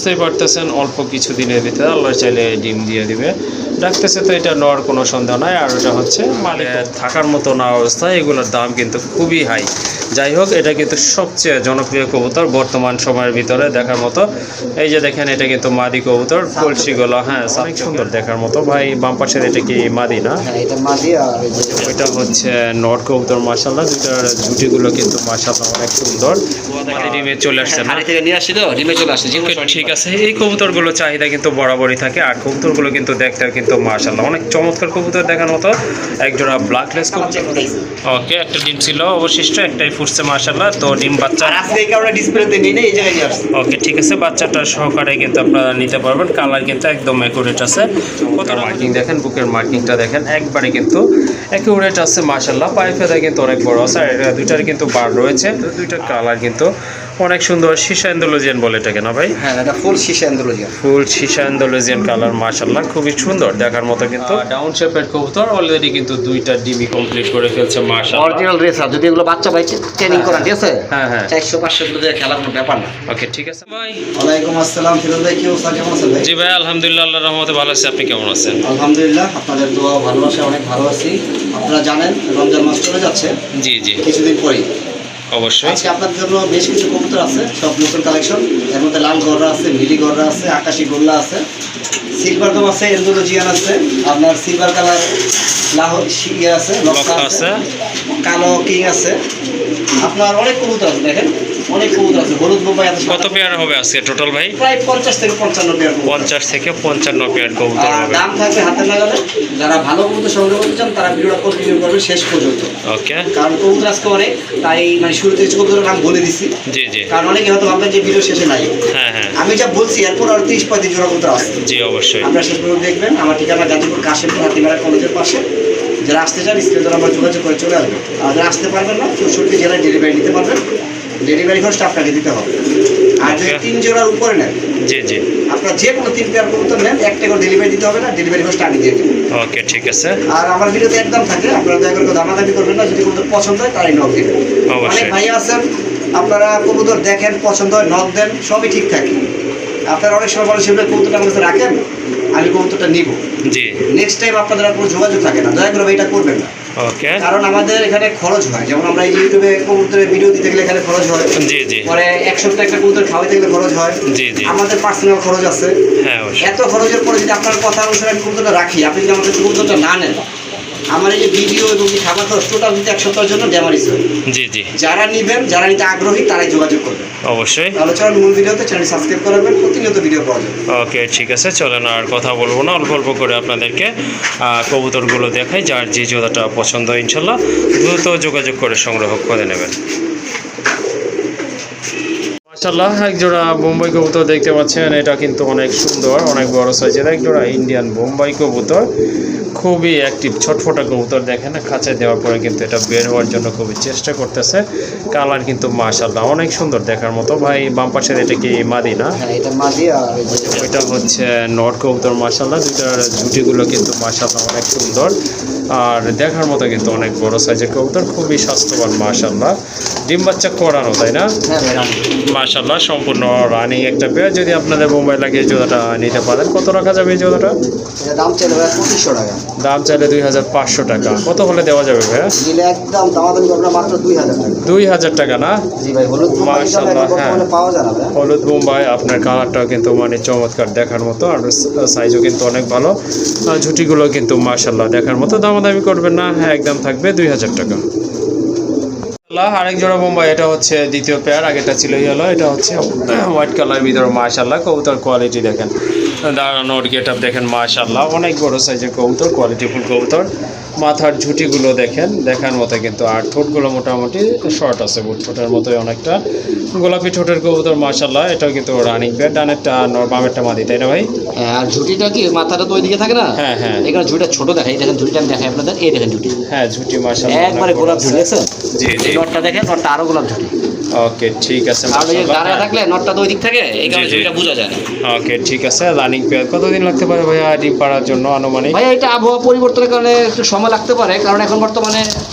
বুঝতেই পারতেছেন অল্প কিছু দিনের ভিতরে আল্লাহ চাইলে ডিম দিয়ে দিবে। ডাকতেছে তো এটা নর কোনো সন্দেহ নাই। আর এটা হচ্ছে মালিক থাকার মতো না অবস্থায়, এগুলোর দাম কিন্তু খুবই হাই। যাই হোক, এটা কিন্তু সবচেয়ে জনপ্রিয় কবুতর বর্তমান সময়ের ভিতরে দেখার মতো। এই যে দেখেন, এটা কিন্তু মাদি কবুতর, কলসিগুলো হ্যাঁ অনেক সুন্দর দেখার মতো। ভাই বাম পাশের এটা কি মাদি না? হ্যাঁ, এটা মাদি। আর এটা হচ্ছে নর কবুতর। মাশাআল্লাহ, দুইটার জুটিগুলো কিন্তু মাশাআল্লাহ অনেক সুন্দর। ডিমে চলে আসছে না? থেকে নিয়ে আসছি তো, ডিমে চলে আসছে। ঠিক আছে, এই কবুতরগুলো চাহিদা কিন্তু বরাবরই থাকে। আর কবুতরগুলো কিন্তু দেখতে কিন্তু মাশাআল্লাহ অনেক চমৎকার কবুতর দেখার মতো। একজোড়া ব্ল্যাকলেস কবুতর। ওকে, একটা ডিম ছিল অবশিষ্ট, একটাই ফুটছে মাশাআল্লাহ। তো ডিম বাচ্চা আজকে এই কারণে ডিসপ্লেতে নেই না, এই জায়গায় নিয়ে আসছি। ওকে, ঠিক আছে, বাচ্চাটা সহকারে কিন্তু আপনারা নিতে পারবেন। কালার কিন্তু একদম অ্যাকুরেট আছে। কতটা মার্কিং দেখেন, বুকের মার্কিংটা দেখেন, একবারে কিন্তু অ্যাকুরেট আছে মাশাআল্লাহ। পায়ে ফেদা কিন্তু অনেক বড় আছে। আর দুইটার কিন্তু বার রয়েছে। দুইটার কালার কিন্তু অনেক সুন্দর। সীসা অ্যান্ডালুজিয়ান বলে এটাকে না ভাই? হ্যাঁ, এটা ফুল সীসা অ্যান্ডালুজিয়ান। ফুল সীসা অ্যান্ডালুজিয়ান কালার মাশাআল্লাহ, খুবই সুন্দর দেখার মতো। কিন্তু ডাউন শেপের কবুতর অলরেডি কিন্তু দুইটা ডিবি কমপ্লিট করে ফেলছে মাশাআল্লাহ। অরিজিনাল রেসার, যদি এগুলো বাচ্চা ভাই ট্রেনিং করা, ঠিক আছে? হ্যাঁ হ্যাঁ, 400-500 কিলো দিয়ে খেলার কোনো ব্যাপার না। ওকে, ঠিক আছে ভাই। ওয়ালাইকুম আসসালাম ফিরোজ ভাই, কি অবস্থা, কেমন আছেন ভাই? জি ভাই, আলহামদুলিল্লাহ, আল্লাহর রহমতে ভালো আছি। আপনি কেমন আছেন? আলহামদুলিল্লাহ, আপনাদের দোয়া ভালোবাসা অনেক ভালো আছি। আপনারা জানেন রমজান মাস চলে যাচ্ছে জি জি, কিছুদিন পরেই। অবশ্যই। আজকে আপনার জন্য বেশ কিছু কবুতর আছে, সব নতুন কালেকশন। এর মধ্যে লাল গররা আছে, মিলি গররা আছে, আকাশি গোল্লা আছে, সিলভার দম আছে, এন্ডোলজিয়ান আছে, আপনার সিলভার কালার লাহোর ইয়ে আছে, লক্কা আছে, কালো কিং আছে। আপনার অনেক কবুতর আছে, দেখেন অনেক কবুতর আছে। হলুদ বোম্বাই আছে। কত পেয়ার হবে আজকে টোটাল ভাই? প্রায় 50 থেকে 55 পেয়ার। 50 থেকে 55 পেয়ার কবুতর হবে। দাম থাকবে হাতে লাগালে। যারা ভালো কবুতর সংগ্রহ করতে চান তারা ভিডিওটা কন্টিনিউ করবে শেষ পর্যন্ত। ওকে, কারণ কবুতর আজকে অনেক, তাই মানে শুরুতে কিছু কবুতরের নাম বলে দিছি। জি জি, কারণ অনেকে হয়তো ভাববেন যে ভিডিও শেষে নাই। হ্যাঁ হ্যাঁ, আমি যা বলছি এরপর আর 30-35 জোড়া কবুতর আছে। জি অবশ্যই। আপনারা শেষ পর্যন্ত দেখবেন। আমার ঠিকানা গাজীপুর কাশিমপুর হাতিমারা কলেজের পাশে। যারা আসতে চান স্ক্রিনে দ্বারা আমরা যোগাযোগ করে চলে আসবেন। আর যারা আসতে পারবেন না, 64 জেলায় ডেলিভারি নিতে পারবেন। ডেলিভারি খরচটা আপনাকে দিতে হবে। আর যদি 3 জোড়ার উপরে নেন, জি জি, আপনার যে কোনো 3 পেয়ার কবুতর নেন, 1 টাকা ডেলিভারি দিতে হবে না, ডেলিভারি খরচটা আমি দিয়ে দেবো। ওকে, ঠিক আছে। আর আমার ভিডিওতে একদম থাকে, আপনারা দয়া করে দামাদামি করবেন না। যদি কবুতর পছন্দ হয় তারাই নক দেবেন। অনেক ভাই আছেন, আপনারা কবুতর দেখেন, পছন্দ হয় নক দেন, সবই ঠিক থাকে। আপনারা অনেক সময় বলেন সেগুলো কবুতরটা আমার কাছে রাখেন, আমি কবুতরটা নিব, জি, নেক্সট টাইম আপনাদের আর কোনো যোগাযোগ থাকে না। দয়া করে এটা করবেন না। ওকে, কারণ আমাদের এখানে খরচ হয়। যেমন আমরা ইউটিউবে কবুতরের ভিডিও দিতে গেলে এখানে খরচ হয়। জি জি, পরে 1 সপ্তাহ একটা কবুতর খাওয়াইতে গেলে খরচ হয়। জি জি, আমাদের পার্সোনাল খরচ আছে। হ্যাঁ অবশ্যই। এত খরচের পরে যদি আপনার কথা অনুসারে আমি কবুতরটা রাখি, আপনি যদি আমাদের কবুতরটা না নেন, আমার এই যে ভিডিও এবং খাবার খরচ টোটাল কিন্তু 1 সপ্তাহের জন্য ড্যামারিজ হয়। জি জি, যারা নিবেন, যারা নিতে আগ্রহী তারাই যোগাযোগ করবেন। অবশ্যই। তাহলে চলুন মূল ভিডিওতে চ্যানেল সাবস্ক্রাইব করবেন, প্রতিনিয়ত ভিডিও পাওয়া যাবে। ওকে, ঠিক আছে, চলেন আর কথা বলবো না, অল্প অল্প করে আপনাদেরকে কবুতরগুলো দেখাই। যার যে জোড়াটা পছন্দ ইনশাল্লাহ দ্রুত যোগাযোগ করে সংগ্রহ করে নেবেন। মাশাআল্লাহ, এক জোড়া বোম্বাই কবুতর দেখতে পাচ্ছেন। এটা কিন্তু অনেক সুন্দর, অনেক বড় সাইজের এক জোড়া ইন্ডিয়ান বোম্বাই কবুতর। খুবই অ্যাক্টিভ, ছটফটা কবুতর। দেখেন খাঁচায় দেওয়ার পরে কিন্তু এটা বের হওয়ার জন্য খুবই চেষ্টা করতেছে। কালার কিন্তু মাশাআল্লাহ অনেক সুন্দর দেখার মতো। ভাই বাম পাশের এটা কি মাদি না? হ্যাঁ, এটা মাদি। আর এটা হচ্ছে নর কবুতর মাশাআল্লাহ। দুইটার জুটিগুলো কিন্তু মাশাআল্লাহ অনেক সুন্দর আর দেখার মতো কিন্তু অনেক বড় সাইজের কবুতর, খুবই স্বাস্থ্যবান মাশাআল্লাহ। ডিম বাচ্চা করানো, তাই না? হ্যাঁ মাশাআল্লাহ, সম্পূর্ণ রানিং একটা পেয়ার। যদি আপনাদের মোবাইল লাগে এই জোড়াটা নিতে পারেন, কত রাখা যাবে এই জোড়াটা? এটা দাম চাইলে ভাই 2500 টাকা। দাম চাইলে 2500 টাকা। কত হলে দেওয়া যাবে ভাইয়া? দিলে একদম দামাদামি করবে মাত্র 2000 টাকা। 2000 টাকা না? জি ভাই, হলুদ বোম্বাই মাশাআল্লাহ, হ্যাঁ পাওয়া যায় না ভাই। হলুদ বোম্বাই, আপনার কালারটাও কিন্তু মানে চমৎকার দেখার মতো আর সাইজও কিন্তু অনেক ভালো। ঝুটিগুলো কিন্তু মাশাআল্লাহ দেখার মতো। দামাদামি করবেন না, হ্যাঁ একদম থাকবে 2000 টাকা। আরেক জোড়া বোম্বাই, এটা হচ্ছে দ্বিতীয় পেয়ার। আগেটা ছিল ইয়েলো, এটা হচ্ছে হোয়াইট কালার ভিতরে মাশাআল্লাহ। কবুতর কোয়ালিটি দেখেন, দাঁড়ানোর গেট আপ দেখেন মাশাআল্লাহ, অনেক বড় সাইজের কবুতর, কোয়ালিটিফুল কবুতর। মাথার ঝুটিগুলো দেখেন দেখার মতো কিন্তু। আর ঠোঁটগুলো মোটামুটি শর্ট আছে, বুট ঠোঁটের মতোই অনেকটা গোলাপি ঠোঁটের কবুতর মাশাআল্লাহ। এটাও কিন্তু রানিং পেয়ার। ডানেরটা নর, বামেরটা মাদি, তাই না ভাই? আর ঝুটিটা কি মাথাটা তো ওইদিকে থাকে না? হ্যাঁ হ্যাঁ, এখানে ঝুটিটা ছোট দেখাই। দেখেন ঝুটিটা আমি দেখাই আপনাদের, এই দেখেন ঝুটি। হ্যাঁ ঝুটি মাশাআল্লাহ একবারে গোলাপ ঝুটি আছে। জি জি, নটটা দেখেন, নটটা আরো গোলাপ ঝুটি। ওকে ঠিক আছে আর ওই যে দাঁড়ায় থাকলে নটটা তো ওই দিক থাকে, এই কারণে জি, জি। এটা বোঝা যায় না। ওকে ঠিক আছে। রানিং পেয়ার কতদিন লাগতে পারে ভাইয়া ডিম পাড়ার জন্য আনুমানিক? ভাই এটা আবহাওয়া পরিবর্তনের কারণে একটু সময় লাগতে পারে, কারণ এখন বর্তমানে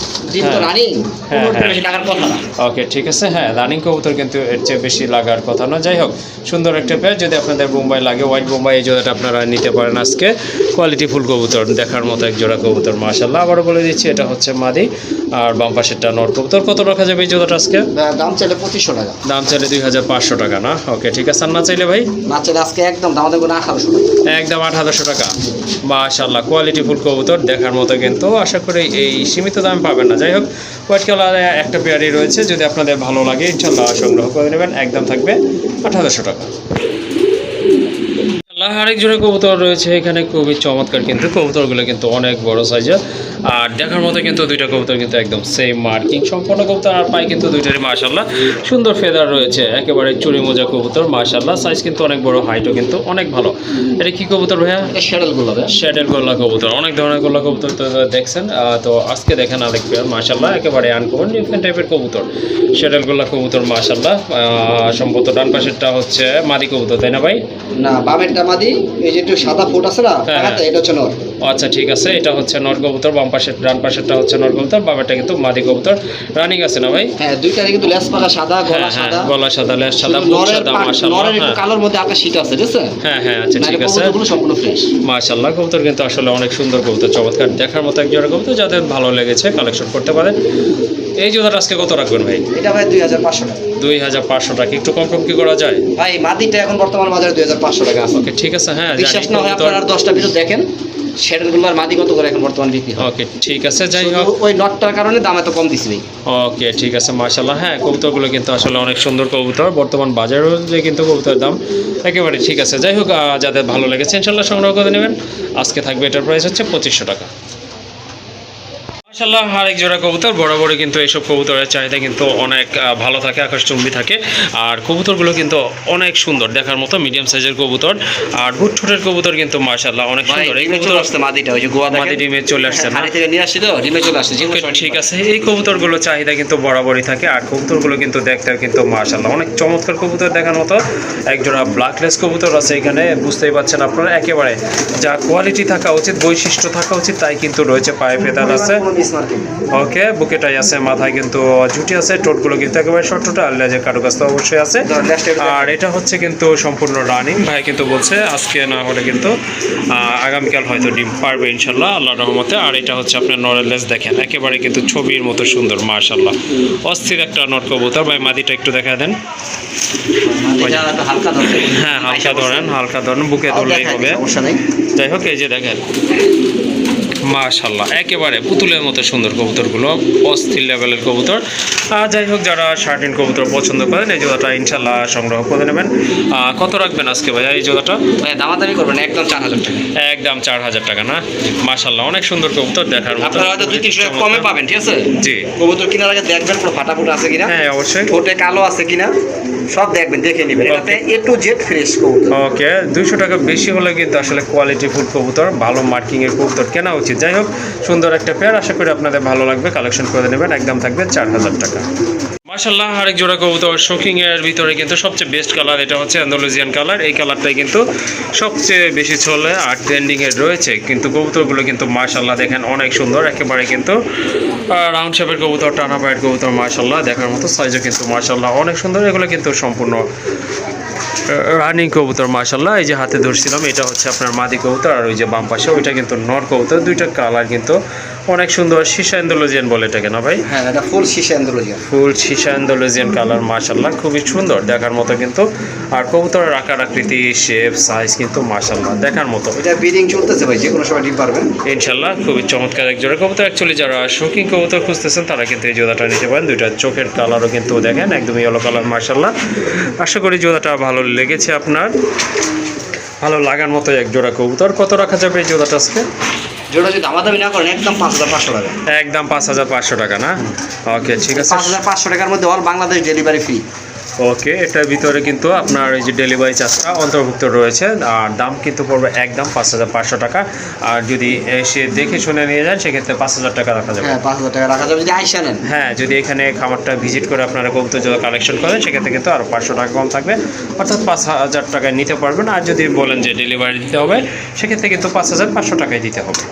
ডিম তো হ্যাঁ। রানিং, হ্যাঁ, হ্যাঁ। বেশি টাকার কথা না। ওকে ঠিক আছে। হ্যাঁ, রানিং কবুতর কিন্তু এর চেয়ে বেশি লাগার কথা না। যাই হোক, সুন্দর একটা পেয়ার। যদি আপনাদের বোম্বাই লাগে, হোয়াইট বোম্বাই, এই জোড়াটা আপনারা নিতে পারেন আজকে। কোয়ালিটি ফুল কবুতর, দেখার মতো এক জোড়া কবুতর মাশাআল্লাহ। আবারও বলে দিচ্ছি, এটা হচ্ছে মাদি আর বাম পাশেরটা নর কবুতর। কত রাখা যাবে এই জোড়াটা আজকে? দাম চাইলে 2500 টাকা। দাম চাইলে 2500 টাকা না? ওকে ঠিক আছে। আর না চাইলে ভাই? না চাইলে আজকে একদম দাম দেবো না 1800 টাকা। একদম 1800 টাকা। মাশাআল্লাহ, কোয়ালিটি ফুল কবুতর, দেখার মতো কিন্তু। আশা করি এই সীমিত দামে পাবেন না। যাই হোক, হোয়াইট কালারে একটা পেয়ারই রয়েছে, যদি আপনাদের ভালো লাগে ইনশাআল্লাহ সংগ্রহ করে নেবেন। একদম থাকবে 1800 টাকা। আরেক জোড়া কবুতর রয়েছে এখানে, খুবই চমৎকার কিন্তু। কবুতরগুলো কিন্তু অনেক বড় সাইজের, আর দেখার মতো কিন্তু দুইটা কবুতর কিন্তু একদম সেম মার্কিং সম্পূর্ণ কবুতর। আর পায়ে কিন্তু দুইটারই মাশাআল্লাহ সুন্দর ফেদার রয়েছে, একেবারে চুরি মোজা কবুতর মাশাআল্লাহ। সাইজ কিন্তু অনেক বড়, হাইটও কিন্তু অনেক ভালো। এটা কি কবুতর ভাইয়া? এটা শ্যাডেল গুলো ভাই। শ্যাডেল গোল্লা কবুতর। অনেক ধরনের গোল্লা কবুতর তো দেখছেন, তো আজকে দেখেন আরেক পেয়ার মাশাআল্লাহ, একেবারে আনকমন ডিফারেন্ট টাইপের কবুতর। শ্যাডেল গোল্লা কবুতর মাশাআল্লাহ। সম্ভবত ডান পাশেরটা হচ্ছে মাদি কবুতর, তাই না ভাই? না, বামেরটা মাদি, এই যে একটু সাদা ফুট আছে না, হ্যাঁ, টাকাতে, এটা হচ্ছে নর। আচ্ছা ঠিক আছে। এটা হচ্ছে নর কবুতর, বাম পাশের ডান পাশেরটা হচ্ছে নর কবুতর, বামেরটা কিন্তু মাদি কবুতর। রানিং আছে না ভাই? হ্যাঁ, দুইটারই কিন্তু লেস পালা সাদা, হ্যাঁ গলা হ্যাঁ, সাদা, গলা সাদা, লেজ সাদা, শুধু বুক সাদা মাশাআল্লাহ। নরের একটু হ্যাঁ কালোর মধ্যে আকাশ শীত আছে, ঠিক আছে? হ্যাঁ হ্যাঁ, আচ্ছা ঠিক আছে। কবুতরগুলো সম্পূর্ণ ফ্রেশ। মাশাআল্লাহ, কবুতর কিন্তু আসলে অনেক সুন্দর কবুতর, চমৎকার, দেখার মতো এক জোড়া কবুতর। যাদের ভালো লেগেছে কালেকশন করতে পারেন। এই জোড়াটা আজকে কত রাখবেন ভাই? এটা ভাই 2500 টাকা। 2500 টাকা। একটু কম কি করা যায়? ভাই মাদিটা এখন বর্তমান বাজারে 2500 টাকা আছে। ওকে ঠিক আছে। হ্যাঁ, বিশ্বাস না হয় আপনারা আর 10টা ভিডিও দেখেন, শ্যাডেল গুলোর মাদি কত করে এখন বর্তমান বিক্রি হয়। ওকে ঠিক আছে। যাই হোক, শুধু ওই নটটার কারণে দাম এত কম দিছি ভাই। ওকে ঠিক আছে মাশাআল্লাহ। হ্যাঁ, কবুতরগুলো কিন্তু আসলে অনেক সুন্দর কবুতর, বর্তমান বাজারে যে কিন্তু কবুতরের দাম একেবারে ঠিক আছে। যাই হোক, যাদের ভালো লেগেছে ইনশাআল্লাহ সংগ্রহ করে নেবেন। আজকে থাকবে এটার প্রাইস হচ্ছে 2500 টাকা। মাশাআল্লাহ, আরেক জোড়া কবুতর। বরাবরই কিন্তু এইসব কবুতরের চাহিদা কিন্তু অনেক ভালো থাকে, আকাশচুম্বী থাকে। আর কবুতরগুলো কিন্তু অনেক সুন্দর, দেখার মতো মিডিয়াম সাইজের কবুতর। আর বুট ঠোঁটের কবুতর কিন্তু মাশাআল্লাহ অনেক সুন্দর। এই কবুতর আসছে মাদিটা, ওই যে গোয়া মাদি ডিমে চলে আসছে না? হাড়ি থেকে নিয়ে আসছে তো, ডিমে চলে আসছে। ওকে, ঠিক আছে। এই কবুতরগুলো চাহিদা কিন্তু বরাবরই থাকে। আর কবুতরগুলো কিন্তু দেখতে কিন্তু মাশাআল্লাহ অনেক চমৎকার কবুতর, দেখার মতো। একজোড়া ব্ল্যাকলেস কবুতর আছে এখানে, বুঝতেই পারছেন আপনারা। একেবারে যা কোয়ালিটি থাকা উচিত, বৈশিষ্ট্য থাকা উচিত, তাই কিন্তু রয়েছে। পায়ে ফেদার আছে, ওকে, বুকেটাই আছে, মাথায় কিন্তু ঝুটি আছে, টোটগুলো কিন্তু একেবারে শর্ট টোটা, আর লেজের কারুকাজ তো অবশ্যই আছে। আর এটা হচ্ছে কিন্তু সম্পূর্ণ রানিং। ভাই কিন্তু বলছে আজকে না হলে কিন্তু আগামীকাল হয়তো ডিম পারবে ইনশাল্লাহ, আল্লাহর রহমতে। আর এটা হচ্ছে আপনার নরের লেজ, দেখেন একেবারে কিন্তু ছবির মতো সুন্দর মাশাআল্লাহ। অস্থির একটা নট কবুতর। ভাই মাদিটা একটু দেখা দেন। হ্যাঁ, হালকা ধরেন, বুকে ধরলেই হবে। যাই হোক, এই যে দেখেন মাশাআল্লাহ, একেবারে পুতুলের মতো সুন্দর কবুতরগুলো, অস্থির লেভেলের কবুতর। যাই হোক, যারা শার্টিন কবুতর পছন্দ করেন এই জোড়াটা ইনশাল্লাহ সংগ্রহ করে নেবেন। কত রাখবেন আজকে ভাইয়া এই জোড়াটা? দামাদামি করবেন, একদম 4000 টাকা। একদম 4000 টাকা না? মাশাআল্লাহ, অনেক সুন্দর কবুতর, দেখার মতো। আপনারা হয়তো 2-300 টাকা কমে পাবেন, ঠিক আছে? জি। কবুতর কেনার আগে দেখবেন পুরো ফাটাফুটা আছে কিনা। হ্যাঁ অবশ্যই। ঠোঁটে কালো আছে কিনা সব দেখবেন, দেখে নেবেন। এটাতে A to Z ফ্রেশ কবুতর। ওকে, 200 টাকা বেশি হলে কিন্তু আসলে কোয়ালিটি ফুল কবুতর, ভালো মার্কিং এর কবুতর কেনা উচিত। যাই হোক, সুন্দর একটা পেয়ার, আশা করি আপনাদের ভালো লাগবে, কালেকশন করে নেবেন। একদম থাকবে 4000 টাকা। মাশাআল্লাহ, আরেক জোড়া কবুতর শোকিং এর ভিতরে কিন্তু সবচেয়ে বেস্ট কালার, এটা হচ্ছে অ্যান্ডালুজিয়ান কালার। এই কালারটাই কিন্তু সবচেয়ে বেশি চলে আর ট্রেন্ডিং এর রয়েছে। কিন্তু কবুতরগুলো কিন্তু মাশাআল্লাহ দেখেন অনেক সুন্দর, একেবারে কিন্তু রাউন্ড শেপের কবুতর, টানা পায়ের কবুতর মাশাআল্লাহ, দেখার মতো। সাইজও কিন্তু মাশাআল্লাহ অনেক সুন্দর। এগুলো কিন্তু সম্পূর্ণ রানিং কবুতর মাশাআল্লাহ। এই যে হাতে ধরছিলাম, এটা হচ্ছে আপনার মাদি কবুতর, আর ওই যে বাম পাশে ওইটা কিন্তু নর কবুতর। দুইটা কালার কিন্তু অনেক সুন্দর। সীসা অ্যান্ডালুজিয়ান বলে এটাকে না ভাই? হ্যাঁ, এটা ফুল সীসা অ্যান্ডালুজিয়ান। ফুল সীসা অ্যান্ডালুজিয়ান কালার মাশাআল্লাহ, খুবই সুন্দর, দেখার মতো কিন্তু। আর কবুতরের আকার আকৃতি, শেপ, সাইজ কিন্তু মাশাআল্লাহ দেখার মতো। এটা ব্রিডিং চলতেছে ভাই, যে কোনো সময় ডিম পারবেন ইনশাআল্লাহ। খুবই চমৎকার এক জোড়া কবুতর। অ্যাকচুয়ালি যারা শৌখিন কবুতর খুঁজতেছেন তারা কিন্তু এই জোড়াটা নিতে পারেন। দুইটা চোখের কালারও কিন্তু দেখেন একদম ইয়েলো কালার মাশাআল্লাহ। আশা করি জোড়াটা ভালো লেগেছে আপনার, ভালো লাগার মতো এক জোড়া কবুতর। কত রাখা যাবে এই জোড়াটা আজকে? জোড়া যদি দামাদামি না করেন একদম 5500 টাকা। একদম 5500 টাকা না? ওকে ঠিক আছে। 5500 টাকার মধ্যে অল বাংলাদেশ ডেলিভারি ফ্রি। ওকে, এটার ভিতরে কিন্তু আপনার এই যে ডেলিভারি চার্জটা অন্তর্ভুক্ত রয়েছে, আর দাম কিন্তু পড়বে একদম 5500 টাকা। আর যদি এসে দেখে শুনে নিয়ে যান সেক্ষেত্রে 5000 টাকা রাখা যাবে। হ্যাঁ 5000 টাকা রাখা যাবে যদি আইসা নেন। হ্যাঁ, যদি এখানে খামারটা ভিজিট করে আপনারা কবুতর যদি কালেকশন করেন সেক্ষেত্রে কিন্তু আরও 500 টাকা কম থাকবে, অর্থাৎ 5000 টাকায় নিতে পারবেন। আর যদি বলেন যে ডেলিভারি দিতে হবে সেক্ষেত্রে কিন্তু 5500 টাকায় দিতে হবে।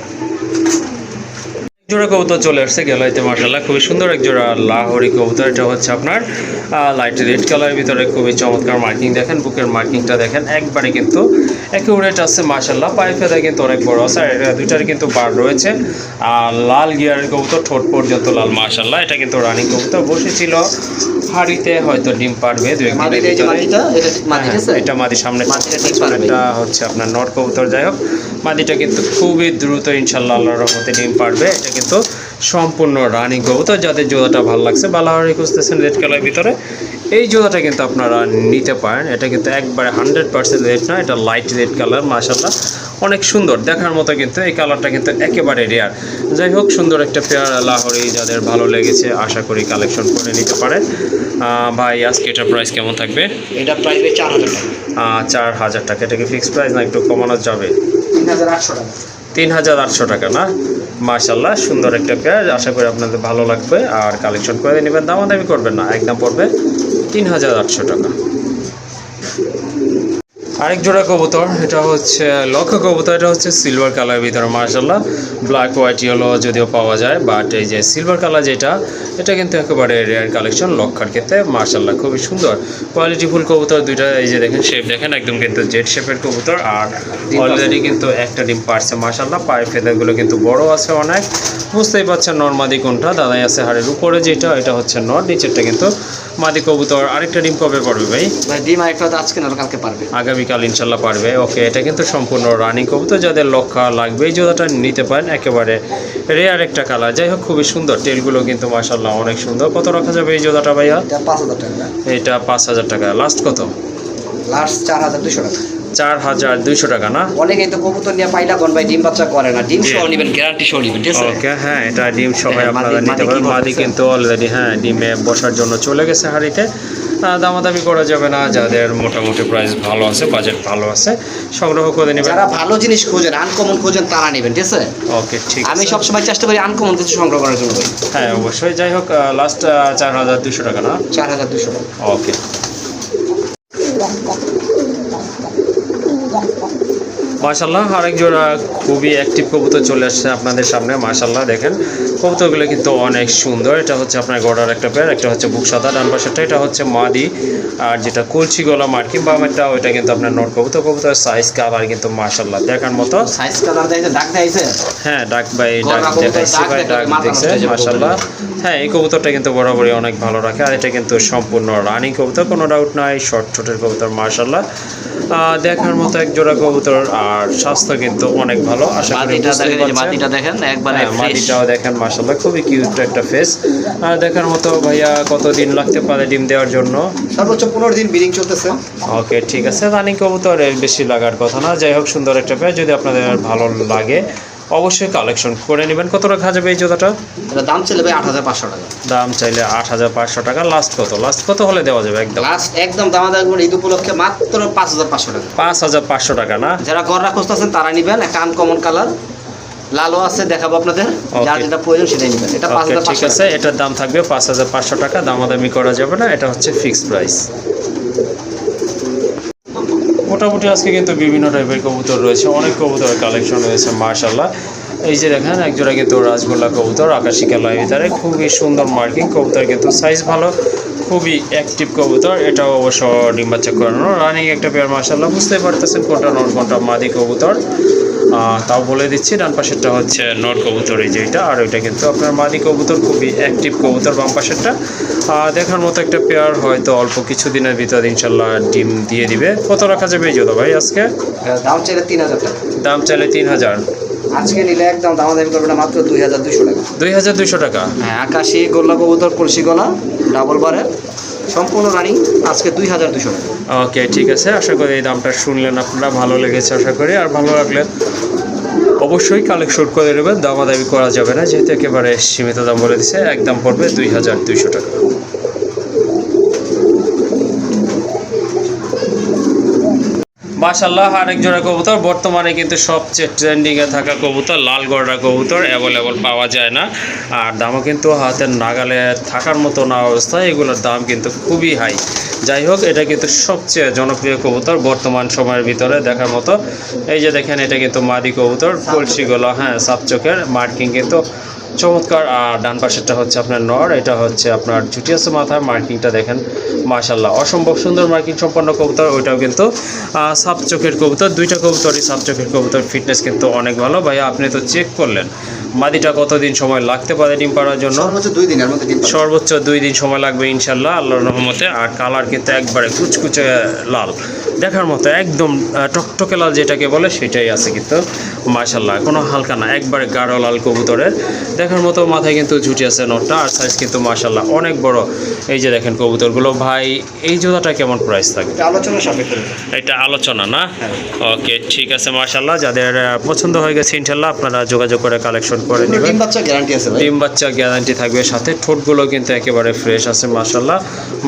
জোড়া কবুতর চলে আসছে গ্যালারিতে, মাশাআল্লাহ খুবই সুন্দর এক জোড়া লাহোরি কবুতর। এটা হচ্ছে আপনার লাইট রেড কালারের ভিতরে, খুবই চমৎকার মার্কিং দেখেন, বুকের মার্কিংটা দেখেন একবারে কিন্তু একুরেট আছে মাশাআল্লাহ। পায়ে ফেদা কিন্তু অনেক বড় আছে, আর এটা দুইটার কিন্তু বার রয়েছে। আর লাল গিয়ারের কবুতর, ঠোঁট পর্যন্ত লাল মাশাআল্লাহ। এটা কিন্তু রানিং কবুতর, বসেছিল হাড়িতে, হয়তো ডিম পারবে দু একদিনের ভিতরে। এটা মাদি, সামনে এটা হচ্ছে আপনার নর কবুতর। যাই হোক, মাদিটা কিন্তু খুবই দ্রুত ইনশাআল্লাহ আল্লাহর রহমতে ডিম পারবে। এটা কিন্তু সম্পূর্ণ রানিং কবুতর। যাদের জোড়াটা ভালো লাগছে বা লাহোরি খুঁজতেছেন রেড কালারের ভিতরে, এই জোড়াটা কিন্তু আপনারা নিতে পারেন। এটা কিন্তু একবারে 100% রেড না, এটা লাইট রেড কালার মাশাআল্লাহ, অনেক সুন্দর দেখার মতো। কিন্তু এই কালারটা কিন্তু একেবারে রেয়ার। যাই হোক, সুন্দর একটা পেয়ার লাহোরি যাদের ভালো লেগেছে আশা করি কালেকশন করে নিতে পারেন। ভাই আজকে এটার প্রাইস কেমন থাকবে? এটা প্রাইস 4000 টাকা। 4000 টাকা। এটা কি ফিক্সড প্রাইস না একটু কমানো যাবে? 3800 টাকা। 3800 টাকা না? মাশাআল্লাহ, সুন্দর একটা পেয়ার, আশা করি আপনাদের ভালো লাগবে আর কালেকশন করে নেবেন। দামাদামি করবেন না, একদম পড়বে 3800 টাকা। আরেক জোড়া কবুতর, এটা হচ্ছে লক্ষ কবুতর। এটা হচ্ছে সিলভার কালারের ভিতরে মাশাআল্লাহ, ব্ল্যাক হোয়াইট ইয়েলো যদিও পাওয়া যায়, বাট এই যে সিলভার কালার যেটা, এটা কিন্তু একেবারে রেয়ার কালেকশন লক্ষার ক্ষেত্রে মাশাআল্লাহ, খুবই সুন্দর কোয়ালিটিফুল কবুতর। দুইটা এই যে দেখেন শেপ দেখেন, একদম কিন্তু জেড শেপের কবুতর। আর অলরেডি কিন্তু একটা ডিম পারছে মাশাআল্লাহ। পায়ের ফেদারগুলো কিন্তু বড় আছে অনেক, বুঝতেই পারছেন নরমাদি কোনটা। দাদাই আছে হাড়ের উপরে যেটা, এটা হচ্ছে নর, নিচেরটা কিন্তু মাদি কবুতর। আরেকটা ডিম কবে পারবে ভাই? ডিম আরেকটা আজকে না কালকে পারবে, আগামীকাল ইনশাল্লাহ পারবে। ওকে, এটা কিন্তু সম্পূর্ণ রানিং কবুতর। যাদের লক্ষা লাগবে এই জোড়াটা নিতে পারেন, একেবারে রেয়ার একটা কালার। যাই হোক, খুবই সুন্দর, টেলগুলো কিন্তু মাশাআল্লাহ অনেক সুন্দর। কত রাখা যাবে এই জোড়াটা ভাইয়া? এটা 5000 টাকা। এটা 5000 টাকা। লাস্ট কত? লাস্ট 4200 টাকা। 4200 টাকা না? অনেকেই তো কবুতর নিয়ে পাইলা কোন ভাই ডিম বাচ্চা করে না, ডিম সহ নেবেন, গ্যারান্টি সহ নেবেন, ঠিক আছে? ওকে, হ্যাঁ, এটা ডিম সবাই আপনারা নিতে পারেন। মাদি কিন্তু অলরেডি হ্যাঁ ডিমে বসার জন্য চলে গেছে হাড়িতে। দামাদামি করা যাবে না। যাদের মোটামুটি প্রাইস ভালো আছে, বাজেট ভালো আছে, সংগ্রহ করে নেবেন। যারা ভালো জিনিস খোঁজেন, আনকমন খোঁজেন, তারা নেবেন, ঠিক আছে? ওকে, ঠিক আছে। আমি সবসময় চেষ্টা করি আনকমন কিছু সংগ্রহ করার জন্য। হ্যাঁ অবশ্যই। যাই হোক, লাস্ট 4200 টাকা না? 4200 টাকা। ওকে। মাশাআল্লাহ, আরেক জোড়া খুবই অ্যাক্টিভ কবুতর চলে আসছে আপনাদের সামনে মাশাআল্লাহ। দেখেন কবুতরগুলো কিন্তু অনেক সুন্দর। এটা হচ্ছে আপনার গড়ার একটা পেয়ার, একটা হচ্ছে বুক সাদা ডান পাশেরটা, এটা হচ্ছে মাদি। আর যেটা কলচি গলা মার্কিং বামেরটা, ওইটা কিন্তু আপনার নট কবুতর। কবুতরের সাইজ কালার কিন্তু মাশাআল্লাহ দেখার মতো। সাইজ কালার দেখে ডাক দেখাইছে? হ্যাঁ, ডাক ভাই ডাক দেখাইছে ভাই, ডাক দেখছে মাশাআল্লাহ। হ্যাঁ, এই কবুতরটা কিন্তু বরাবরই অনেক ভালো রাখে। আর এটা কিন্তু সম্পূর্ণ রানিং কবুতর, কোনো ডাউট নাই। শর্ট ছোটের কবুতর মাশাআল্লাহ, দেখার মতো এক জোড়া কবুতর। আর স্বাস্থ্য কিন্তু অনেক ভালো, আশা করি বুঝতেই পারছেন। মাদিটা দেখেন একবারে ফ্রেশ, মাদিটাও দেখেন মাশাআল্লাহ, খুবই কিউট একটা ফেস। আর দেখার মতো। ভাইয়া কতদিন লাগতে পারে ডিম দেওয়ার জন্য? সর্বোচ্চ 15 দিন ব্রিডিং চলতেছে। ওকে, ঠিক আছে। রানিং কবুতর এর বেশি লাগার কথা না। যাই হোক, সুন্দর একটা পেয়ার, যদি আপনাদের ভালো লাগে অবশ্যই কালেকশন করে নেবেন। কত রাখা যাবে এই জোড়াটা? এটা দাম চাইলে ভাই 8500 টাকা। দাম চাইলে 8500 টাকা। লাস্ট কত? লাস্ট কত হলে দেওয়া যাবে? একদম লাস্ট একদম দামাদামি ঈদ উপলক্ষে মাত্র 5500 টাকা। 5500 টাকা না? যারা গররা খুঁজতেছেন তারা নেবেন। একটা আনকমন কালার লালও আছে, দেখাবো আপনাদের, যার যেটা প্রয়োজন সেটাই নেবেন। এটা 5500 ঠিক আছে। এটার দাম থাকবে 5500 টাকা, দামাদামি করা যাবে না, এটা হচ্ছে ফিক্সড প্রাইস। মোটামুটি আজকে কিন্তু বিভিন্ন টাইপের কবুতর রয়েছে, অনেক কবুতরের কালেকশন রয়েছে মাশাআল্লাহ। এই যে দেখেন একজোড়া কিন্তু রাজগোল্লা কবুতর, আকাশি কালার ভিতরে, খুবই সুন্দর মার্কিং কবুতর, কিন্তু সাইজ ভালো, খুবই অ্যাক্টিভ কবুতর। এটাও অবশ্য ডিম বাচ্চা করানো রানিং একটা পেয়ার মাশাআল্লাহ। বুঝতেই পারতেছেন কোনটা নর কোনটা মাদি কবুতর, তাও বলে দিচ্ছি। ডান পাশেরটা হচ্ছে নর কবুতর, এই যে এটা, আর ওইটা কিন্তু আপনার মাদি কবুতর, খুবই অ্যাক্টিভ কবুতর বাম পাশেরটা। দেখার মতো একটা পেয়ার, হয়তো অল্প কিছু দিনের ভিতরে ইনশাল্লাহ ডিম দিয়ে দিবে। কত রাখা যাবে এই জোড়া ভাই আজকে? দাম চাইলে 3000 টাকা। দাম চাইলে 3000। আজকে নিলে একদম দামাদামি করবে না, মাত্র 2200 টাকা। 2200 টাকা। হ্যাঁ, আকাশি গোল্লা কবুতর, কলসি গলা, ডাবল বারে, সম্পূর্ণ রানিং, আজকে 2200 টাকা। ওকে, ঠিক আছে। আশা করি এই দামটা শুনলেন আপনারা, ভালো লেগেছে আশা করি। আর ভালো লাগলে অবশ্যই কালেকশন করে নেবেন, দামাদামি করা যাবে না, যেহেতু একেবারে সীমিত দাম বলে দিচ্ছে। একদম পড়বে 2200 টাকা। মাশাআল্লাহ আরেক জোড়া কবুতর বর্তমানে কিন্তু সবচেয়ে ট্রেন্ডিংয়ে থাকা কবুতর লাল গড়া কবুতর অ্যাভেলেবল পাওয়া যায় না, আর দামও কিন্তু হাতের নাগালে থাকার মতো না অবস্থায়, এগুলোর দাম কিন্তু খুবই হাই। যাই হোক, এটা কিন্তু সবচেয়ে জনপ্রিয় কবুতর বর্তমান সময়ের ভিতরে দেখার মতো। এই যে দেখেন, এটা কিন্তু মাদি কবুতর, কলসিগুলো হ্যাঁ সাপ চোখের, মার্কিং কিন্তু চমৎকার। আর ডান পাশেরটা হচ্ছে আপনার নর, এটা হচ্ছে আপনার ঝুটি আছে মাথায়, মার্কিংটা দেখেন মাশাআল্লাহ অসম্ভব সুন্দর মার্কিং সম্পন্ন কবুতর। ওইটাও কিন্তু সাপ চোখের কবুতর, দুইটা কবুতরই সাপ চোখের কবুতর। ফিটনেস কিন্তু অনেক ভালো। ভাইয়া আপনি তো চেক করলেন, মাদিটা কতদিন সময় লাগতে পারে ডিম পাড়ার জন্য? সর্বোচ্চ 2 দিনের মধ্যে ডিম পাড়বে। সর্বোচ্চ 2 দিন সময় লাগবে ইনশাল্লাহ আল্লাহর রহমতে। আর কালার কিন্তু একবারে কুচকুচে লাল দেখার মতো, একদম টকটকে লাল যেটাকে বলে সেটাই আছে কিন্তু মাশাআল্লাহ, কোনো হালকা না, একবারে গাঢ় লাল কবুতরের দেখার মতো। মাথায় কিন্তু ঝুটি আছে নটটা, আর সাইজ কিন্তু মাশাআল্লাহ অনেক বড়। এই যে দেখেন কবুতরগুলো। ভাই এই জোড়াটা কেমন প্রাইস থাকবে? আলোচনা সাপেক্ষে। এটা আলোচনা না? ওকে ঠিক আছে মাশাআল্লাহ। যাদের পছন্দ হয়ে গেছে ইনশাল্লাহ আপনারা যোগাযোগ করে কালেকশন করে নেবেন। ডিম বাচ্চা গ্যারান্টি আছে ভাই। ডিম বাচ্চা গ্যারান্টি থাকবে সাথে। ঠোঁটগুলো কিন্তু একেবারে ফ্রেশ আছে মাশাআল্লাহ।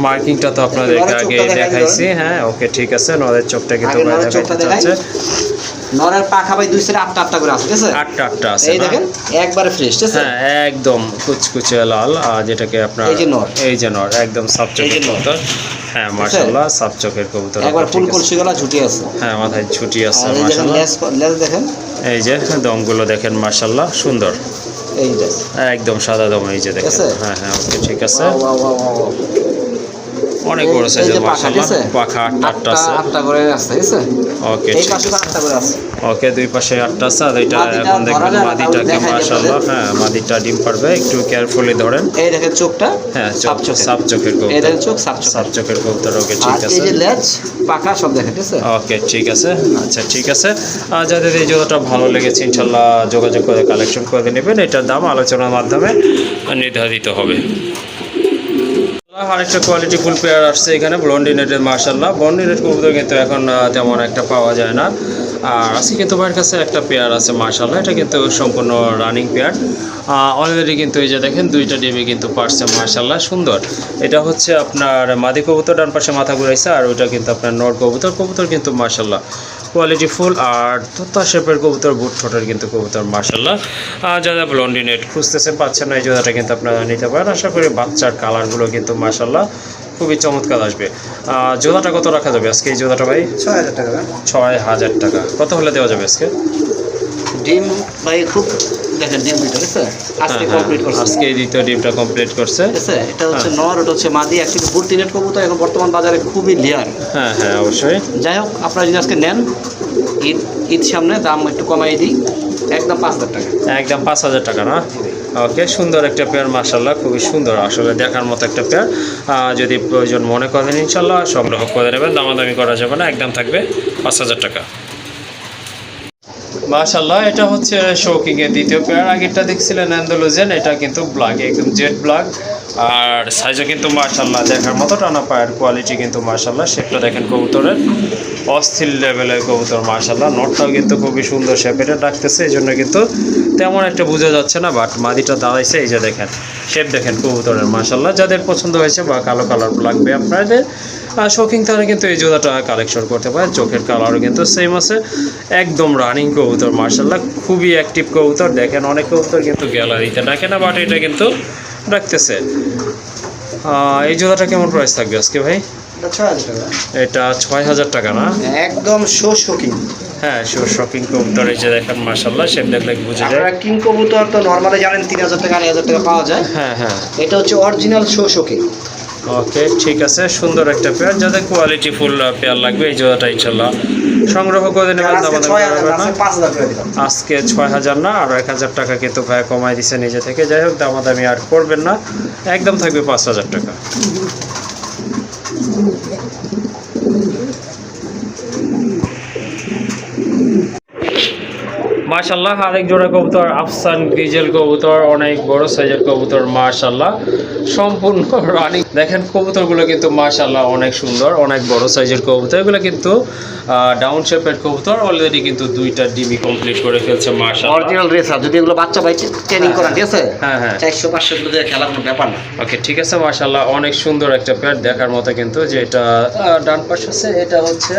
মার্কিংটা তো আপনাদেরকে আগে দেখাইছি। হ্যাঁ ওকে ঠিক আছে। নরের চোখটা কিন্তু দেখাইতে চাচ্ছে। নরের পাখা ভাই 2 সেটে 8টা করে আছে, ঠিক আছে? 8টা আছে। এই দেখেন একবারে ফ্রেশ, ঠিক আছে? হ্যাঁ একদম কুচকুচে লাল, যেটাকে আপনার এই যে নর একদম সাপ চোখের কবুতর। হ্যাঁ মাশাআল্লাহ সাপ চোখের কবুতর, একবার ফুল কলসি গলা ঝুটি আছে। হ্যাঁ মাথায় ঝুটি আছে আর এই দেখেন লেজ দেখেন, এই যে দমগুলো দেখেন মাশাআল্লাহ সুন্দর, এই যে একদম সাদা দম, এই যে দেখেন। হ্যাঁ হ্যাঁ ওকে ঠিক আছে। অনেক বড় সাইজের মাশাআল্লাহ। পাখা 8টা আছে, 8টা করে আছে, ঠিক আছে? ওকে এই পাশে 8টা করে আছে। ওকে দুই পাশে 8টা আছে। আর এটা এখন দেখবেন মাদিটাকে মাশাআল্লাহ, হ্যাঁ মাদিটা ডিম পারবে, একটু কেয়ারফুলি ধরেন। এই দেখেন চোখটা, হ্যাঁ সাপ চোখের কবুতর। এই দেখেন চোখ সাপ চোখের কবুতর। ওকে ঠিক আর আছে। এই যে লেজ পাখা সব দেখেন, ঠিক আছে? ওকে ঠিক আছে। আচ্ছা ঠিক আছে। আর যাদের এই জোড়াটা ভালো লেগেছে ইনশাল্লাহ যোগাযোগ করে কালেকশন করে নেবেন। এটার দাম আলোচনার মাধ্যমে নির্ধারিত হবে। আরেকটা কোয়ালিটি ফুল পেয়ার আসছে এখানে, ব্লন্ডিনেটের মাশাআল্লাহ। ব্লন্ডিনেট কবুতর কিন্তু এখন তেমন একটা পাওয়া যায় না, আর আজকে কিন্তু ভাইয়ের কাছে একটা পেয়ার আছে মাশাআল্লাহ। এটা কিন্তু সম্পূর্ণ রানিং পেয়ার অলরেডি কিন্তু এই যে দেখেন 2টা ডিমে কিন্তু পারছে মাশাআল্লাহ সুন্দর। এটা হচ্ছে আপনার মাদি কবুতর, ডান পাশে মাথা ঘুরাইছে, আর ওইটা কিন্তু আপনার নর কবুতর। কবুতর কিন্তু মাশাআল্লাহ কোয়ালিটি ফুল, আর তোতা শেপের কবুতর, বুট ঠোঁটের কিন্তু কবুতর মাশাআল্লাহ। যারা ব্লন্ডিনেট খুঁজতেছেন পাচ্ছেন না, এই জোড়াটা কিন্তু আপনারা নিতে পারেন। আশা করি বাচ্চার কালারগুলো কিন্তু মাশাআল্লাহ খুবই চমৎকার আসবে। জোড়াটা কত রাখা যাবে আজকে এই জোড়াটা ভাই? 6000 টাকা। 6000 টাকা। কত হলে দেওয়া যাবে আজকে? ডিম ভাই খুব দেখেন ডিম দুটো, ঠিক আছে? আজকে কমপ্লিট করছে। আজকে এই দ্বিতীয় ডিমটা কমপ্লিট করছে, ঠিক আছে? এটা হচ্ছে নর, ওটা হচ্ছে মাদি। অ্যাকচুয়ালি ব্লন্ডিনেট কবুতর এখন বর্তমান বাজারে খুবই লেয়ার। হ্যাঁ হ্যাঁ অবশ্যই। যাই হোক, আপনারা যদি আজকে নেন, ঈদ সামনে দাম একটু কমাই দিই, একদম 5000 টাকা। একদম 5000 টাকা না? ওকে সুন্দর একটা পেয়ার মাশাআল্লাহ, খুবই সুন্দর আসলে দেখার মতো একটা পেয়ার। যদি প্রয়োজন মনে করেন ইনশাআল্লাহ সংগ্রহ করে নেবেন, দামাদামি করা যাবে না, একদম থাকবে 5000 টাকা। মাশাআল্লাহ এটা হচ্ছে শৌকিংয়ের দ্বিতীয় পেয়ার। আগেরটা দেখছিলেন অ্যান্ডালুজিয়ান, এটা কিন্তু ব্ল্যাক, একদম জেড ব্ল্যাক, আর সাইজও কিন্তু মাশাআল্লাহ দেখার মতো। টানা পায়ের কোয়ালিটি কিন্তু মাশাআল্লাহ। শেপটা দেখেন কবুতরের অস্থির লেভেলের কবুতর মাশাআল্লাহ। নটটাও কিন্তু খুবই সুন্দর শেপের রাখতেছে, এই জন্য কিন্তু তেমন একটা বোঝা যাচ্ছে না, বাট মাদিটা দাঁড়াইছে। এই যে দেখেন শেপ দেখেন কবুতরের মাশাআল্লাহ। যাদের পছন্দ হয়েছে বা কালো কালার লাগবে আপনাদের শৌখিন, তারা কিন্তু এই জোড়াটা কালেকশন করতে পারে। চোখের কালারও কিন্তু সেম আছে, একদম রানিং কবুতর মাশাআল্লাহ, খুবই অ্যাক্টিভ কবুতর। দেখেন অনেক কবুতর কিন্তু গ্যালারিতে ডাকে না, বাট এটা কিন্তু ডাকতেছে। এই জোড়াটা কেমন প্রাইস থাকবে আজকে ভাই? এটা 6000 টাকা না? একদম শৌখিন। হ্যাঁ শৌখিন কবুতর। এই যে দেখেন মাশাআল্লাহ, শেপ দেখলে বুঝে যায়। আপনারা কিং কবুতর তো নরমালি জানেন 3000 টাকা 4000 টাকা পাওয়া যায়। হ্যাঁ হ্যাঁ এটা হচ্ছে অরিজিনাল শৌখিন। ওকে ঠিক আছে, সুন্দর একটা পেয়ার। যাদের কোয়ালিটি ফুল পেয়ার লাগবে এই জোড়াটা ইনশাআল্লাহ সংগ্রহ করে নেবেন। আজকে 6000 না, আর 1000 টাকা কিন্তু ভাই কমাই দিচ্ছে নিজে থেকে। যাই হোক দামাদামি আর করবেন না, একদম থাকবে 5000 টাকা। মাশাআল্লাহ আরেক জোড়া কবুতর আফসান গ্রিজেল কবুতর, অনেক বড় সাইজের কবুতর মাশাআল্লাহ, সম্পূর্ণ রানিং। দেখেন কবুতরগুলো কিন্তু মাশাআল্লাহ অনেক সুন্দর, অনেক বড় সাইজের কবুতর। এগুলো কিন্তু ডাউন শেপের কবুতর। অলরেডি কিন্তু 2টা ডিমি কমপ্লিট করে ফেলছে মাশাআল্লাহ। অরিজিনাল রেসার, যদি এগুলো বাচ্চা ভাই ট্রেনিং করান, ঠিক আছে? হ্যাঁ হ্যাঁ 400-500 কিলো দিয়ে খেলার কোনো ব্যাপার না। ওকে ঠিক আছে মাশাআল্লাহ, অনেক সুন্দর একটা পেয়ার দেখার মতো কিন্তু। যে এটা ডান পাশ আছে, এটা হচ্ছে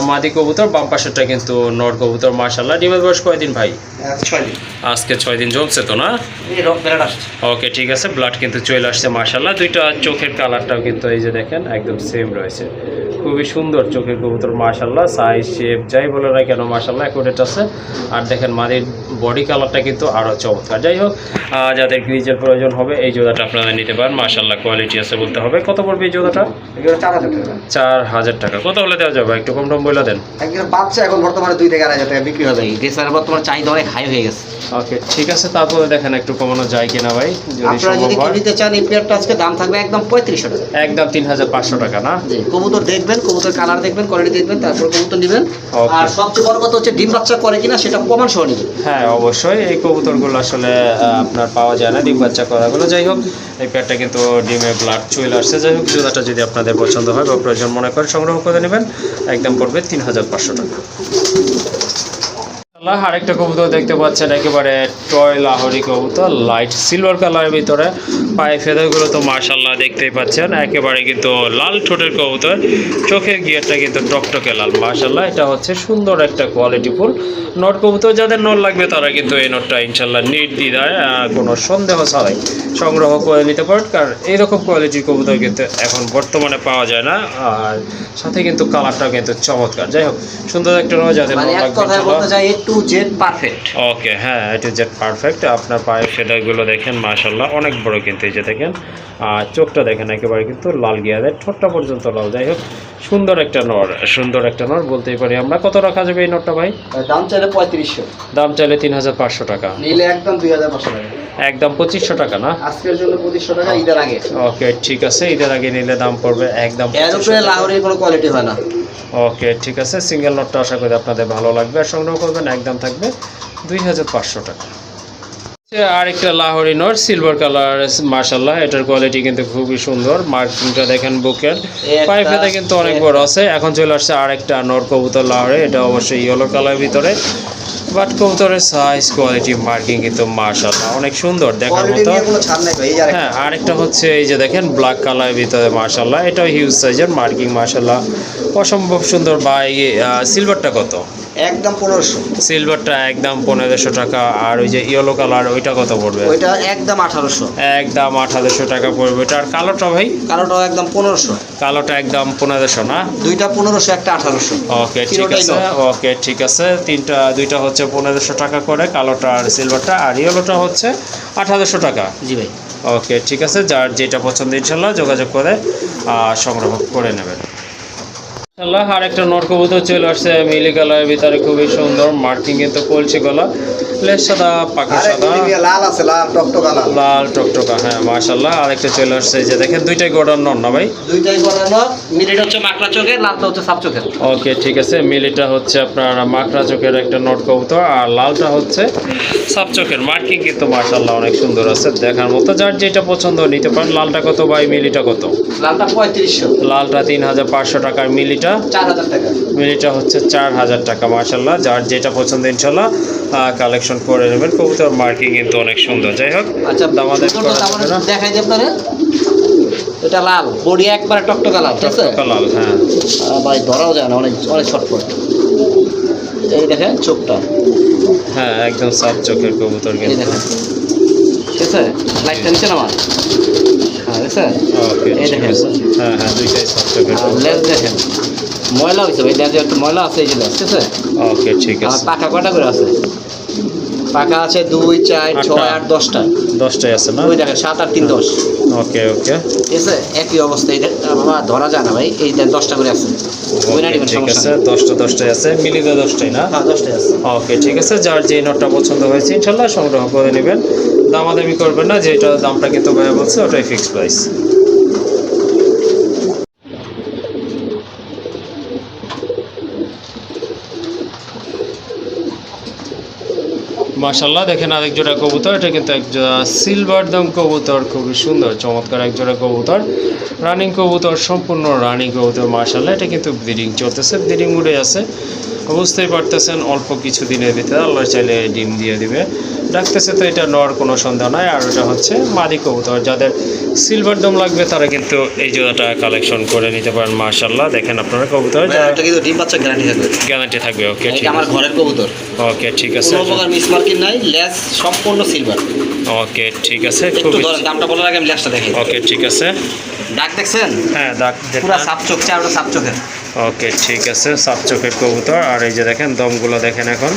মাদি কবুতর, বাম পাশেরটা কিন্তু নর কবুতর। মাশাআল্লাহ, ডিমের বয়স কয়দিন ভাই? 6 দিন। আজকে 6 দিন জমছে তো না? এই রক বেড়া আসছে। ওকে, ঠিক আছে, ব্লাড কিন্তু চলে আসছে মাশাআল্লাহ। দুইটা চোখের কালারটাও কিন্তু এই যে দেখেন একদম সেম রয়েছে, খুবই সুন্দর চোখের কবুতর মাশাআল্লাহ। সাইজ শেপ যাই বলে না কেন মাশাআল্লাহ অ্যাকুরেট আছে। আর দেখেন মাদির বডি কালারটা কিন্তু আরও চমৎকার। যাই হোক, যাদের গ্রিজের প্রয়োজন হবে এই জোড়াটা আপনারা নিতে পারেন মাশাআল্লাহ, কোয়ালিটি আছে বলতে হবে। কত পড়বে এই জোড়াটা? এগুলো 4000 টাকা। 4000 টাকা। কত হলে দেওয়া যাবে? একটু কম টম বলে দেন। একদম বাচ্চা এখন বর্তমানে 2 থেকে 2500 টাকা বিক্রি হবে। ড্রেসার বর্তমানে চাহিদা অনেক হাই হয়ে গেছে। ওকে, ঠিক আছে, তারপরে দেখেন একটু কমানো যায় কিনা ভাই, যদি আপনারা যদি কিনতে চান এই পেয়ারটা আজকে দাম থাকবে একদম 3500 টাকা। একদম 3500 টাকা না? জি, কবুতর দেখবেন, কবুতর কালার দেখবেন, কোয়ালিটি দেখবেন, তারপর কবুতর নেবেন। Okay. আর সবচেয়ে বড় কথা হচ্ছে ডিম বাচ্চা করে কিনা সেটা প্রমাণ সহ নেবেন। হ্যাঁ অবশ্যই, এই কবুতরগুলো আসলে আপনার পাওয়া যায় না ডিম বাচ্চা করাগুলো। যাই হোক, এই পেয়ারটা কিন্তু ডিমে ব্লাড চলে আসছে। যাই হোক, জোড়াটা যদি আপনাদের পছন্দ হয় বা প্রয়োজন মনে করেন সংগ্রহ করে নেবেন, একদম পড়বে 3500 টাকা। আরেকটা কবুতর দেখতে পাচ্ছেন, একেবারে টয় লাহোরি কবুতর, লাইট সিলভার কালারের ভিতরে। পায়ে ফেদারগুলো তো মাশাআল্লাহ দেখতেই পাচ্ছেন, একেবারে কিন্তু লাল ঠোঁটের কবুতর, চোখের গিয়ারটা কিন্তু টকটকে লাল মাশাআল্লাহ। এটা হচ্ছে সুন্দর একটা কোয়ালিটিফুল নট কবুতর। যাদের নট লাগবে তারা কিন্তু এই নটটা ইনশাল্লাহ নির্দ্বিধায় কোনো সন্দেহ ছাড়াই সংগ্রহ করে নিতে পারেন, কারণ এইরকম কোয়ালিটির কবুতর কিন্তু এখন বর্তমানে পাওয়া যায় না। আর সাথে কিন্তু কালারটাও কিন্তু চমৎকার। যাই হোক, সুন্দর একটা নয়, যাদের মানে নট এক লাগবে কথায় বলতে ইনশাল্লাহ। চাই A to Z পারফেক্ট। ওকে, হ্যাঁ, এ টু জেড পারফেক্ট। আপনার পায়ের ফেদারগুলো দেখেন মাশাআল্লাহ অনেক বড় কিন্তু এই যে দেখেন। আর চোখটা দেখেন একেবারে কিন্তু লাল গিয়ারের, ঠোঁটটা পর্যন্ত লাল। যাই হোক, সুন্দর একটা নর, সুন্দর একটা নর বলতেই পারি আমরা। কত রাখা যাবে এই নরটা ভাই? দাম চাইলে 3500, দাম চাইলে 3500 টাকা। নিলে একদম 2500 টাকা। একদম 2500 টাকা না? আজকের জন্য 2500 টাকা, ঈদের আগে। ওকে, ঠিক আছে, ঈদের আগে নিলে দাম পড়বে একদম এর উপরে 2500 টাকা। লাহোরের কোনো কোয়ালিটি হয় না। ওকে, ঠিক আছে, সিঙ্গেল নটটা আশা করি আপনাদের ভালো লাগবে। আর সংগ্রহ করবেন, একদম থাকবে 2500 টাকা। আরেকটা লাহোরি নট সিলভার কালার মাশাআল্লাহ, এটার কোয়ালিটি কিন্তু খুবই সুন্দর। মার্কিংটা দেখেন বুকের, পায়ে ফেদা কিন্তু অনেক বড় আছে। এখন চলে আসছে আরেকটা নর কবুতর লাহোরি, এটা অবশ্যই ইয়েলো কালার ভিতরে। বাট কবুতরের সাইজ কোয়ালিটি মার্কিং কিন্তু মাশাআল্লাহ অনেক সুন্দর দেখার কোয়ালিটি মতো। নিয়ে কোনো ছাড় নাই ভাই। এই যে হ্যাঁ, আরেকটা হচ্ছে এই যে দেখেন ব্ল্যাক কালারের ভিতরে মাশাআল্লাহ, এটাও হিউজ সাইজের, মার্কিং মাশাআল্লাহ অসম্ভব সুন্দর। ভাই সিলভারটা কত? একদম 1500। সিলভারটা একদম 1500 টাকা। আর ওই যে ইয়েলো কালার ওইটা কত পড়বে? ওইটা একদম 1800। একদম 1800 টাকা পড়বে। এটা আর কালোটা ভাই? কালোটাও একদম 1500। কালোটা একদম 1500 না? দুইটা 1500, একটা 1800। ওকে, ঠিক আছে, ওকে, ঠিক আছে, দুইটা হচ্ছে 1500 টাকা করে, কালোটা আর সিলভারটা। আর ইয়েলোটা হচ্ছে 1800 টাকা। জি ভাই। ওকে, ঠিক আছে, যার যেটা পছন্দ ইনশাল্লাহ যোগাযোগ করে সংগ্রহ করে নেবেন ইনশাল্লাহ। আর একটা নর কবুতর চলে আসছে মিলি কালারের ভিতরে, খুবই সুন্দর, মার্কিং কিন্তু কলসি গলা, লেজ সাদা, পাখি সাদা, লাল আছে, লাল টকটকা লাল। লাল টকটকা, হ্যাঁ মাশাআল্লাহ। আরেকটা চলে আসছে এই যে দেখেন, দুইটাই গোডার নর না ভাই? দুইটাই গড়ানো। মিলিটা হচ্ছে মাকড়া চোখের, লালটা হচ্ছে সাপ চোখের। ওকে, ঠিক আছে, মিলিটা হচ্ছে আপনার মাকড়া চোখের একটা নট কবুতর, আর লালটা হচ্ছে সাপ চোখের। মার্কিং কিন্তু মাশাআল্লাহ অনেক সুন্দর আছে দেখার মতো। যার যেটা পছন্দ নিতে পারেন। লালটা কত ভাই? মিলিটা কত? লালটা 3500। লালটা 3500 টাকার, মিলিটা 4000 টাকা। মিলিটা হচ্ছে 4000 টাকা মাশাআল্লাহ। যার যেটা পছন্দ ইনশাল্লাহ কালেকশন করে নেবেন। কবুতর মার্কিং কিন্তু অনেক সুন্দর। যাই হোক, আচ্ছা, দামাদামি করা যাবে না। দেখাই দিই আপনারে। এটা লাল, বডি একবারে টকটকা লাল, ঠিক আছে? টকটকা লাল, হ্যাঁ ভাই ধরাও যায় না, অনেক অনেক ছটফট। এই দেখেন চোখটা, হ্যাঁ একদম সাপ চোখের কবুতর এই কিন্তু। দেখেন, ঠিক আছে? লাইটটা নিচে নামান। হ্যাঁ, ঠিক আছে? ওকে, এই ঠিক দেখেন। আছে, হ্যাঁ হ্যাঁ, দুইটাই সাপ চোখের আর কবুতর। লেজ দেখেন, ময়লা হয়েছে ভাই, লেজে একটু ময়লা আছে, এই যে লেজ, ঠিক আছে? ওকে, ঠিক আর আছে, পাখা কয়টা করে আছে? পাখা আছে 2, 4, 6, 8, 10টা। 10টাই আছে না? ওই দেখেন 7, 8, 3, 10। ওকে ওকে, ঠিক আছে? একই অবস্থা। এই বাবা ধরা যায় না ভাই, এই দেন 10টা করে আছে। ওই না দিবেন, ঠিক সমস্যা আছে, নেই। 10টাই আছে, মিলিতে 10টাই না? হ্যাঁ, 10টাই আছে। ওকে, ঠিক আছে, যার যে নোটটা পছন্দ হয়েছে ইনশাল্লাহ সংগ্রহ করে নেবেন। দামাদামি করবেন না, যেটা দামটা কিন্তু ভাইয়া বলছে ওটাই ফিক্সড প্রাইস। মাশাআল্লাহ, দেখেন আরেক জোড়া কবুতর। এটা কিন্তু এক জোড়া সিলভার দম কবুতর, খুবই সুন্দর চমৎকার এক জোড়া কবুতর, রানিং কবুতর, সম্পূর্ণ রানিং কবুতর মাশাআল্লাহ। এটা কিন্তু ব্রিডিং চলতেছে, ব্রিডিং মুডে আছে। বুঝতেই পারতেছেন অল্প কিছু দিনের ভিতরে আল্লাহ চাইলে ডিম দিয়ে দিবে। ডাকতেছে তো এটা নর কোনো সন্দেহ নাই। আর ওটা হচ্ছে মাদি কবুতর। যাদের সিলভার ডোম লাগবে তারা কিন্তু এই জোড়াটা কালেকশন করে নিতে পারেন। মাশাআল্লাহ দেখেন আপনারা কবুতর এটা কিন্তু ডিম বাচ্চা গ্যারান্টি থাকবে, গ্যারান্টি থাকবে। ওকে ঠিক এটা আমার আছে, ঘরের কবুতর, ওকে ঠিক আছে, কোনো প্রকার মিস মার্কিং নাই, লেস সম্পূর্ণ সিলভার। ওকে ঠিক আছে, একটু খুবই ধরেন, দামটা বলার আগে আমি লেসটা দেখাই। ওকে ঠিক আছে। ডাক দেখছেন? হ্যাঁ ডাক পুরো সাপ চোখ, চারটা সাপ চোখের। ওকে ঠিক আছে, সাপ চোখের কবুতর। আর এই যে দেখেন দমগুলো দেখেন এখন।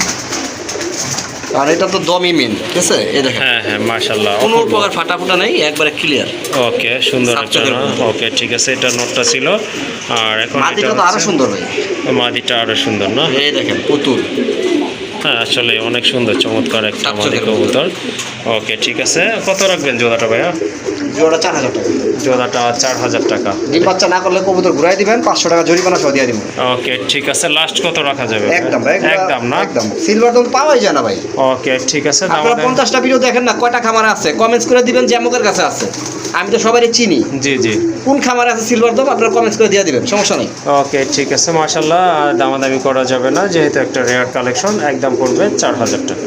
আর এটা তো দমই মেন, ঠিক আছে? এই দেখেন হ্যাঁ হ্যাঁ মাশাআল্লাহ, কোনো প্রকার ফাটা ফুটা নেই, একবারে ক্লিয়ার। ওকে সুন্দর সাপ একটা চোখের না? কবুতর। ওকে ঠিক আছে, এটা নোটটা ছিল। আর এখন মাটিটা এটা তো আরো হচ্ছে- সুন্দর ভাই, মাদিটা আরো সুন্দর না? এই দেখেন পুতুল। হ্যাঁ আসলে অনেক সুন্দর, চমৎকার একটা সাপ মাদি চোখের কবুতর। ওকে ঠিক আছে, কত রাখবেন জোড়াটা ভাইয়া? জোড়া 4000 টাকা। জোড়াটা 4000 টাকা। ডিম বাচ্চা না করলে কবুতর ঘুরাই দিবেন, 500 টাকা জরিমানা সহ দিয়ে দিবেন। ওকে ঠিক আছে, লাস্ট কত রাখা যাবে? একদম ভাই, একদম না? একদম সিলভার দম পাওয়াই যায় না ভাই। ওকে ঠিক আছে, আপনারা 50টা ভিডিও দেখেন না, কয়টা খামারে আছে কমেন্টস করে দিবেন যে আমুকের কাছে আছে। আমি তো সবারই চিনি, জি জি কোন খামারে আছে সিলভার দম আপনারা কমেন্টস করে দিয়ে দিবেন, সমস্যা নেই। ওকে ঠিক আছে মাশাআল্লাহ। আর দামাদামি করা যাবে না, যেহেতু একটা রেয়ার কালেকশন। একদম পড়বে 4000 টাকা।